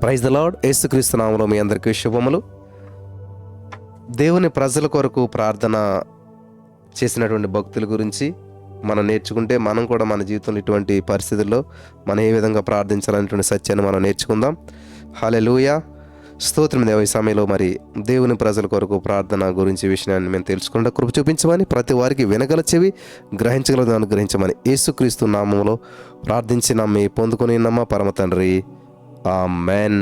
Praise the lord. యేసుక్రీస్తు నామములో మీ అందరికీ శుభములు. దేవుని ప్రజల కొరకు ప్రార్థన చేసినటువంటి భక్తుల గురించి మనం నేర్చుకుంటే మనం కూడా మన జీవితంలో ఇటువంటి పరిస్థితుల్లో మనం ఏ విధంగా ప్రార్థించాలనేటువంటి సత్యాన్ని మనం నేర్చుకుందాం. హల్లెలూయా. స్తోత్రం దేవ. ఈ సమయంలో మరి దేవుని ప్రజల కొరకు ప్రార్థన గురించి విషయాన్ని మేము తెలుసుకుంటా కృప చూపించమని, ప్రతి వారికి వినగల చెవి గ్రహించగలదు అనుగ్రహించమని యేసుక్రీస్తు నామములో ప్రార్థించి నమ్మి పొందుకొని నమ్మ పరమ తండ్రి, ఆమేన్.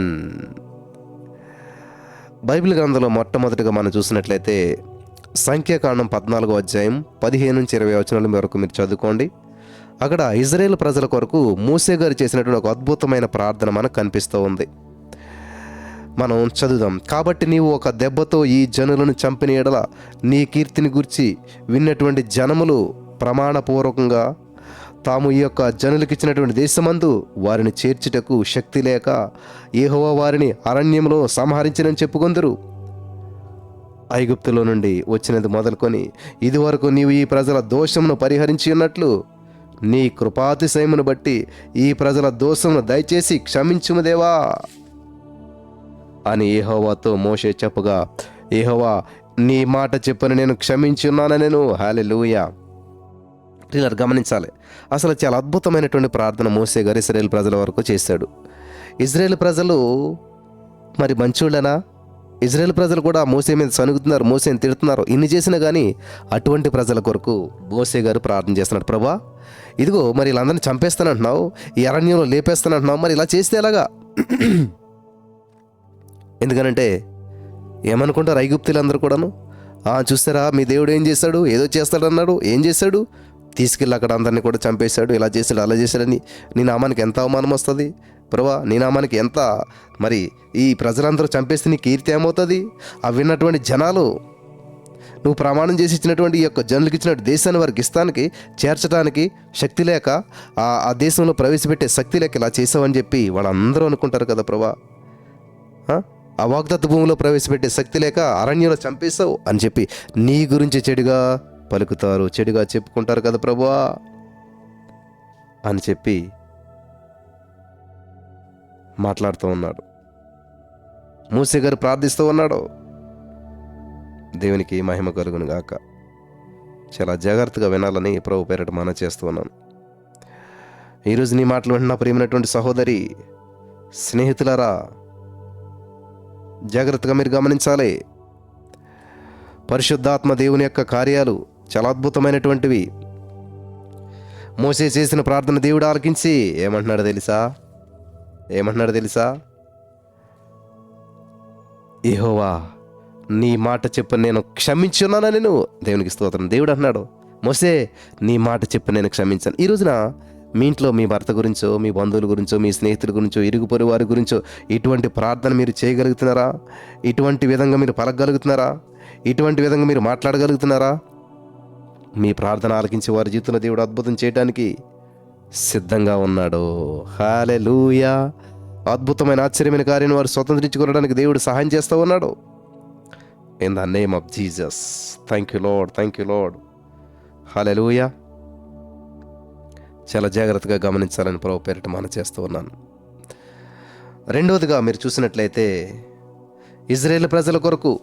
బైబిల్ గ్రంథంలో మొట్టమొదటిగా మనం చూసినట్లయితే సంఖ్యాకాండం 14వ అధ్యాయం 15 నుంచి 20 వచనాల వరకు మీరు చదువుకోండి. అక్కడ ఇజ్రాయేల్ ప్రజల కొరకు మోసే గారు చేసినటువంటి ఒక అద్భుతమైన ప్రార్థన మనకు కనిపిస్తూ ఉంది. మనం చదువుదాం. కాబట్టి నీవు ఒక దెబ్బతో ఈ జనులను చంపిన ఎడల నీ కీర్తిని గురించి విన్నటువంటి జనములు ప్రమాణపూర్వకంగా తాము ఈ యొక్క జనులకు ఇచ్చినటువంటి దేశమందు వారిని చేర్చుటకు శక్తి లేక యెహోవా వారిని అరణ్యంలో సంహరించినని చెప్పుకొందురు. ఐగుప్తులో నుండి వచ్చినది మొదలుకొని ఇదివరకు నీవు ఈ ప్రజల దోషమును పరిహరించి ఉన్నట్లు నీ కృపాతిశయమును బట్టి ఈ ప్రజల దోషమును దయచేసి క్షమించుము దేవా అని యెహోవాతో మోషే చెప్పగా, యెహోవా నీ మాట చెప్పని నేను క్షమించున్నాను నేను. హల్లెలూయా. ఇలా గమనించాలి. అసలు చాలా అద్భుతమైనటువంటి ప్రార్థన మోసే గారు ఇశ్రాయేల్ ప్రజల వరకు చేశాడు. ఇజ్రాయేల్ ప్రజలు మరి మంచోళ్ళనా? ఇజ్రాయేల్ ప్రజలు కూడా మోసే మీద సనుగుతున్నారు, మోసేని తిడుతున్నారు. ఇన్ని చేసినా కానీ అటువంటి ప్రజల కొరకు మోసే గారు ప్రార్థన చేస్తున్నాడు. ప్రభా, ఇదిగో మరి వీళ్ళందరినీ చంపేస్తానంటున్నావు, ఈ అరణ్యంలో లేపేస్తానంటున్నావు, మరి ఇలా చేస్తే ఎలాగా? ఎందుకనంటే ఏమనుకుంటారు ఐగుప్తులందరూ కూడాను, చూస్తారా మీ దేవుడు ఏం చేశాడు, ఏదో చేస్తాడన్నాడు, ఏం చేశాడు, తీసుకెళ్ళి అక్కడ అందరినీ కూడా చంపేశాడు, ఇలా చేశాడు, అలా చేశాడని నీ నామానికి ఎంత అవమానం వస్తుంది ప్రభా, నీ నామానికి ఎంత, మరి ఈ ప్రజలందరూ చంపేస్తే నీ కీర్తి ఏమవుతుంది? అవి విన్నటువంటి జనాలు నువ్వు ప్రమాణం చేసి ఇచ్చినటువంటి ఈ యొక్క జనులకు ఇచ్చినటువంటి దేశాన్ని వారికి ఇస్తానికి చేర్చడానికి శక్తి లేక ఆ దేశంలో ప్రవేశపెట్టే శక్తి లేక ఇలా చేసావని చెప్పి వాళ్ళందరూ అనుకుంటారు కదా ప్రభా. ఆ వాగ్దత్త భూమిలో ప్రవేశపెట్టే శక్తి లేక అరణ్యంలో చంపేశావు అని చెప్పి నీ గురించి చెడుగా పలుకుతారు, చెడుగా చెప్పుకుంటారు కదా ప్రభువా అని చెప్పి మాట్లాడుతూ ఉన్నాడు. మోసే గారు ప్రార్థిస్తూ ఉన్నాడు. దేవునికి మహిమ కలుగును గాక. చాలా జాగ్రత్తగా వినాలని ప్రభు పేరట మనం చేస్తూ ఉన్నాను. ఈరోజు నీ మాటలు వింటున్న ప్రియమైనటువంటి సహోదరి స్నేహితులారా, జాగ్రత్తగా మీరు గమనించాలి. పరిశుద్ధాత్మ దేవుని యొక్క కార్యాలు చాలా అద్భుతమైనటువంటివి. మోసే చేసిన ప్రార్థన దేవుడు ఆలకించి ఏమంటున్నాడు తెలుసా? యెహోవా నీ మాట చెప్పు నేను క్షమించున్నానా నేను. దేవునికి స్తోత్రం. దేవుడు అంటున్నాడు, మోసే నీ మాట చెప్పు నేను క్షమించాను. ఈ రోజున మీ ఇంట్లో మీ భర్త గురించో, మీ బంధువుల గురించో, మీ స్నేహితుల గురించో, ఇరుగు పొరుగు వారి గురించో ఇటువంటి ప్రార్థన మీరు చేయగలుగుతున్నారా? ఇటువంటి విధంగా మీరు పలకగలుగుతున్నారా? ఇటువంటి విధంగా మీరు మాట్లాడగలుగుతున్నారా? మీ ప్రార్థన ఆలకించి వారి జీవితంలో దేవుడు అద్భుతం చేయడానికి సిద్ధంగా ఉన్నాడు. హల్లెలూయా. అద్భుతమైన ఆశ్చర్యమైన కార్యాన్ని వారు స్వతంత్రించుకోవడానికి దేవుడు సహాయం చేస్తూ ఉన్నాడు. In the name of Jesus. Thank you Lord. Hallelujah. చాలా జాగ్రత్తగా గమనించాలని ప్రభు పేరిట మనం చేస్తూ ఉన్నాను. రెండవదిగా మీరు చూసినట్లయితే ఇజ్రాయేల్ ప్రజల కొరకు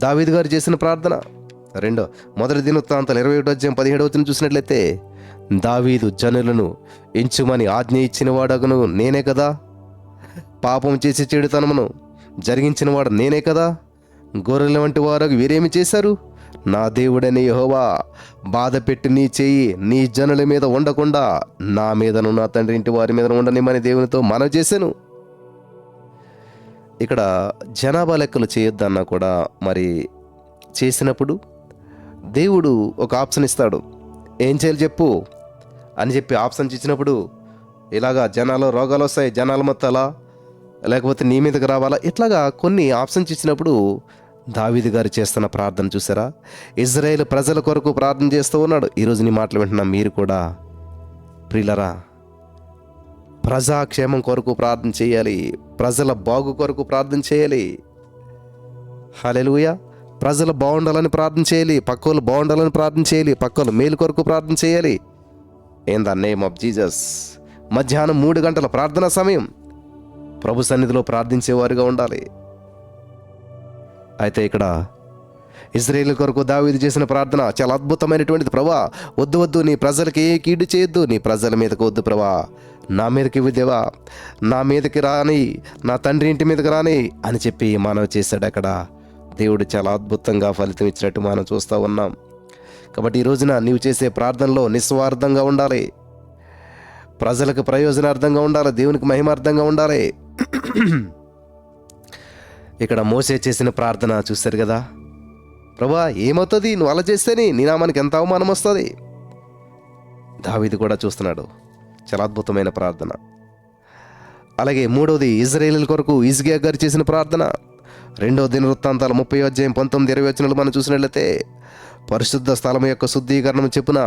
దావీదు గారు చేసిన ప్రార్థన. మొదటి దినవృత్తాంతాలు 21వ అధ్యాయం 17వ వచనం చూసినట్లయితే, దావీదు జనులను ఎంచుమని ఆజ్ఞ ఇచ్చిన వాడగును నేనే కదా, పాపం చేసి చెడుతనమును జరిగించిన వాడు నేనే కదా, గొర్రెల వంటి వారు వీరేమి చేశారు? నా దేవుడని యెహోవా బాధ పెట్టి నీ చెయ్యి నీ జనుల మీద ఉండకుండా నా మీదను నా తండ్రి ఇంటి వారి మీద ఉండనిమని దేవునితో మనవి చేశాను. ఇక్కడ జనాభా లెక్కలు చేయొద్దన్నా కూడా మరి చేసినప్పుడు దేవుడు ఒక ఆప్షన్ ఇస్తాడు. ఏం చేయాలి చెప్పు అని చెప్పి ఆప్షన్స్ ఇచ్చినప్పుడు ఇలాగా జనాలు రోగాలు వస్తాయి, జనాలు మొత్తాలా, లేకపోతే నీ మీదకి రావాలా, ఇట్లాగా కొన్ని ఆప్షన్స్ ఇచ్చినప్పుడు దావీదు గారు చేస్తున్న ప్రార్థన చూసారా? ఇజ్రాయేల్ ప్రజల కొరకు ప్రార్థన చేస్తూ ఉన్నాడు. ఈరోజు నీ మాటలు వింటున్నా మీరు కూడా ప్రియులరా, ప్రజాక్షేమం కొరకు ప్రార్థన చేయాలి, ప్రజల బాగు కొరకు ప్రార్థన చేయాలి. హల్లెలూయా. ప్రజలు బాగుండాలని ప్రార్థన చేయాలి, పక్కోళ్ళు బాగుండాలని ప్రార్థన చేయాలి, పక్కోళ్ళు మేలు కొరకు ప్రార్థన చేయాలి. In the name of Jesus. మధ్యాహ్నం 3 గంటల ప్రార్థనా సమయం. ప్రభు సన్నిధిలో ప్రార్థించేవారుగా ఉండాలి. అయితే ఇక్కడ ఇశ్రాయేలు కొరకు దావీదు చేసిన ప్రార్థన చాలా అద్భుతమైనటువంటిది. ప్రభా, వద్దు వద్దు, నీ ప్రజలకి ఏ కీడు చేయొద్దు, నీ ప్రజల మీదకి వద్దు ప్రభా, నా మీదకి విద్యవా, నా మీదకి రాని, నా తండ్రి ఇంటి మీదకి రాని అని చెప్పి మనవి చేశాడు. అక్కడ దేవుడు చాలా అద్భుతంగా ఫలితం ఇచ్చినట్టు మనం చూస్తూ ఉన్నాం. కాబట్టి ఈ రోజున నీవు చేసే ప్రార్థనలో నిస్వార్థంగా ఉండాలి, ప్రజలకు ప్రయోజనార్థంగా ఉండాలి, దేవునికి మహిమార్థంగా ఉండాలి. ఇక్కడ మోసే చేసిన ప్రార్థన చూశారు కదా, ప్రభా ఏమవుతుంది నువ్వు అలా చేస్తేనే, నీ నామానికి ఎంత అవమానం వస్తుంది. దావీదు కూడా చూస్తున్నాడు, చాలా అద్భుతమైన ప్రార్థన. అలాగే మూడవది ఇశ్రాయేలు కొరకు హిజ్కియా గారు చేసిన ప్రార్థన. 2వ దినవృత్తాంతాలు 30:19-20 మనం చూసినట్లయితే, పరిశుద్ధ స్థలం యొక్క శుద్ధీకరణం చెప్పున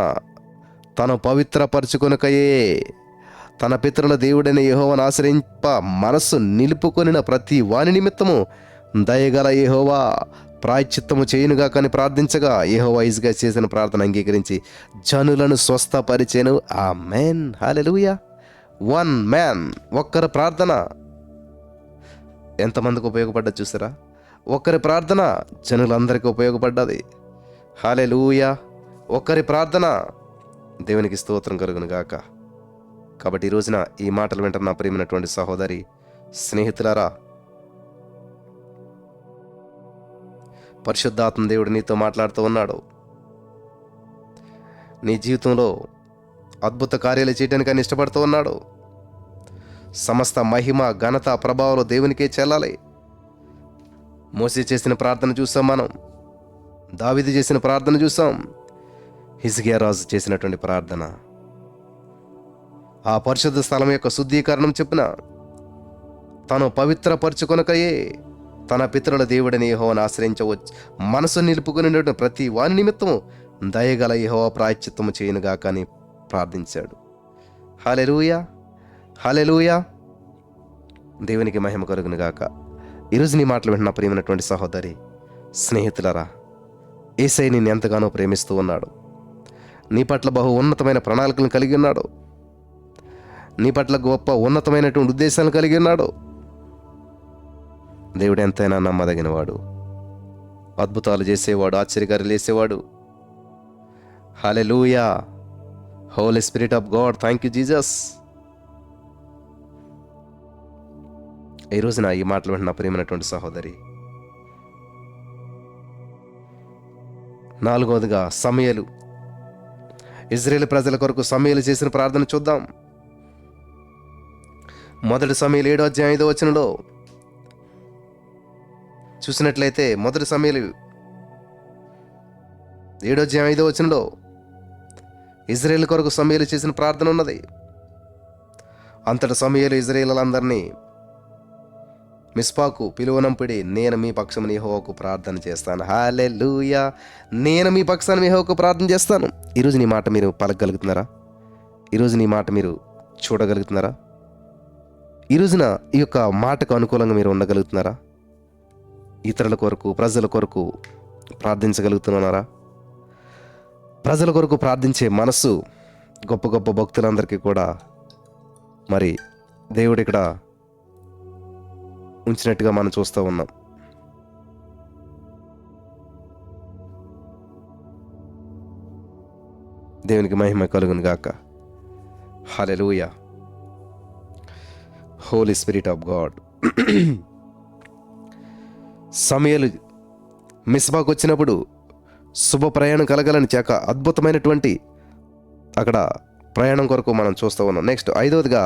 తను పవిత్రపరచుకొనకయే తన పితరుల దేవుడైన యెహోవాను ఆశ్రయింప మనస్సు నిలుపుకొనిన ప్రతి వాని నిమిత్తము దయగల యెహోవా ప్రాయశ్చిత్తము చేయునుగా కానీ ప్రార్థించగా, యెహోవా హిజ్కియా చేసిన ప్రార్థన అంగీకరించి జనులను స్వస్థపరిచెను. ఆమేన్, హల్లెలూయా. వన్ మ్యాన్, ఒక్కరి ప్రార్థన ఎంతమందికి ఉపయోగపడ్డది చూసారా? ఒక్కరి ప్రార్థన జనులందరికీ ఉపయోగపడ్డది. హల్లెలూయా. ఒక్కరి ప్రార్థన, దేవునికి స్తోత్రం కలుగును గాక. కాబట్టి ఈ రోజున ఈ మాటలు వింటున్న ప్రియమైనటువంటి సహోదరి, స్నేహితులారా, పరిశుద్ధాత్మ దేవుడు నీతో మాట్లాడుతూ ఉన్నాడు. నీ జీవితంలో అద్భుత కార్యాలు చేయడానికి ఆయన ఇష్టపడుతూ ఉన్నాడు. సమస్త మహిమ, ఘనత, ప్రభావాలు దేవునికే చెల్లాలి. మోసే చేసిన ప్రార్థన చూసాం, మనం దావీదు చేసిన ప్రార్థన చూసాం, హిజ్కియా రాజు చేసినటువంటి ప్రార్థన. ఆ పరిశుద్ధ స్థలం యొక్క శుద్ధీకరణం చెప్పిన తను పవిత్రపరచుకొనకయే తన పితరుల దేవుడని యెహోవాను ఆశ్రయించవచ్చు మనసు నిలుపుకుని ప్రతి వాని నిమిత్తము దయగల యెహోవా ప్రాయశ్చిత్తము చేయనుగా కానీ ప్రార్థించాడు. హల్లెలూయా, హల్లెలూయా. దేవునికి మహిమ కలుగును గాక. ఈరోజు నీ మాటలు వింటున్న ప్రియమైనటువంటి సహోదరి, స్నేహితులరా, యేసయ్య నిన్ను ఎంతగానో ప్రేమిస్తూ ఉన్నాడు. నీ పట్ల బహు ఉన్నతమైన ప్రణాళికలను కలిగి ఉన్నాడు. నీ పట్ల గొప్ప ఉన్నతమైనటువంటి ఉద్దేశాలను కలిగి ఉన్నాడు. దేవుడు ఎంతైనా నమ్మదగినవాడు, అద్భుతాలు చేసేవాడు, ఆశ్చర్యకార్యాలు చేసేవాడు. Hallelujah. Holy spirit of God, thank you Jesus. ఈ రోజున ఈ మాటలు వింటున్న ప్రియమైనటువంటి సహోదరి, 4వదిగా సమూయేలు, ఇశ్రాయేలు ప్రజల కొరకు సమూయేలు చేసిన ప్రార్థన చూద్దాం. 1 సమూయేలు 7:5 చూసినట్లయితే, 1 సమూయేలు 7:5 ఇశ్రాయేలు కొరకు సమూయేలు చేసిన ప్రార్థన ఉన్నది. అంతట సమూయేలు ఇశ్రాయేలులందరినీ మిస్పాకు పిలువనంపిడి, నేను మీ పక్షమున యెహోవాకు ప్రార్థన చేస్తాను. హల్లెలూయా. నేను మీ పక్షాన యెహోవాకు ప్రార్థన చేస్తాను. ఈరోజు నీ మాట మీరు పలకగలుగుతున్నారా? ఈరోజు నీ మాట మీరు చూడగలుగుతున్నారా? ఈ రోజున ఈ యొక్క మాటకు అనుకూలంగా మీరు ఉండగలుగుతున్నారా? ఇతరుల కొరకు, ప్రజల కొరకు ప్రార్థించగలుగుతున్నారా? ప్రజల కొరకు ప్రార్థించే మనస్సు గొప్ప గొప్ప భక్తులందరికీ కూడా మరి దేవుడు ఇక్కడ ఉంచినట్టుగా మనం చూస్తూ ఉన్నాం. దేవునికి మహిమ కలుగును గాక. Hallelujah. Holy spirit of God. సమూయేలు మిస్పాకు వచ్చినప్పుడు శుభ ప్రయాణం కలగాలని చాక అద్భుతమైనటువంటి అక్కడ ప్రయాణం కొరకు మనం చూస్తూ ఉన్నాం. నెక్స్ట్ 5వదిగా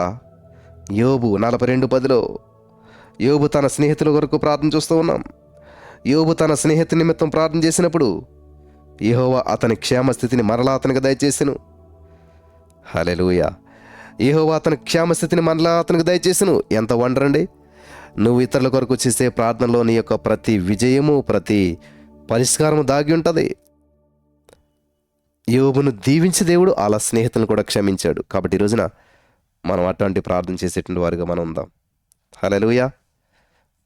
యోబు 42:10 యోబు తన స్నేహితుల కొరకు ప్రార్థన చూస్తూ ఉన్నాం. యోబు తన స్నేహితుని నిమిత్తం ప్రార్థన చేసినప్పుడు యెహోవా అతని క్షేమస్థితిని మరలా అతనికి దయచేసెను. హల్లెలూయా. యెహోవా అతని క్షేమస్థితిని మరలా అతనికి దయచేసెను. ఎంత వండరండి! నువ్వు ఇతరుల కొరకు చేసే ప్రార్థనలో నీ యొక్క ప్రతి విజయము, ప్రతి పరిష్కారము దాగి ఉంటుంది. యోబును దీవించి దేవుడు అలా స్నేహితులను కూడా క్షమించాడు. కాబట్టి ఈ రోజున మనం అటువంటి ప్రార్థన చేసేటువంటి వారిగా మనం ఉందాం. హల్లెలూయా.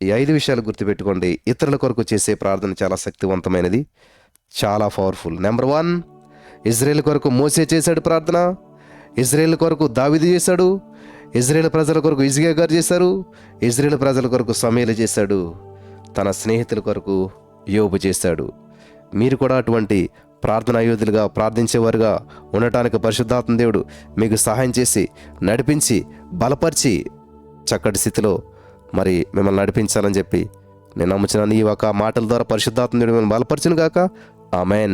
ఈ 5 విషయాలు గుర్తుపెట్టుకోండి. ఇతరుల కొరకు చేసే ప్రార్థన చాలా శక్తివంతమైనది, చాలా పవర్ఫుల్. నెంబర్ 1, ఇశ్రాయేలు కొరకు మోసే చేశాడు ప్రార్థన. ఇశ్రాయేలు కొరకు దావీదు చేశాడు. ఇజ్రాయేల్ ప్రజల కొరకు హిజ్కియా గారు చేశారు, ఇజ్రాయేల్ ప్రజల కొరకు సమూయేలు చేశాడు, తన స్నేహితుల కొరకు యోబు చేశాడు. మీరు కూడా అటువంటి ప్రార్థనా యోధులుగా ప్రార్థించేవారుగా ఉండటానికి పరిశుద్ధాత్మ దేవుడు మీకు సహాయం చేసి నడిపించి బలపరిచి చక్కటి స్థితిలో మరి మిమ్మల్ని నడిపించాలని చెప్పి నేను నమ్ముచున్నాను. ఈ ఒక మాటల ద్వారా పరిశుద్ధాత్మ దేవుడు మిమ్మల్ని బలపరచును గాక. ఆమేన్.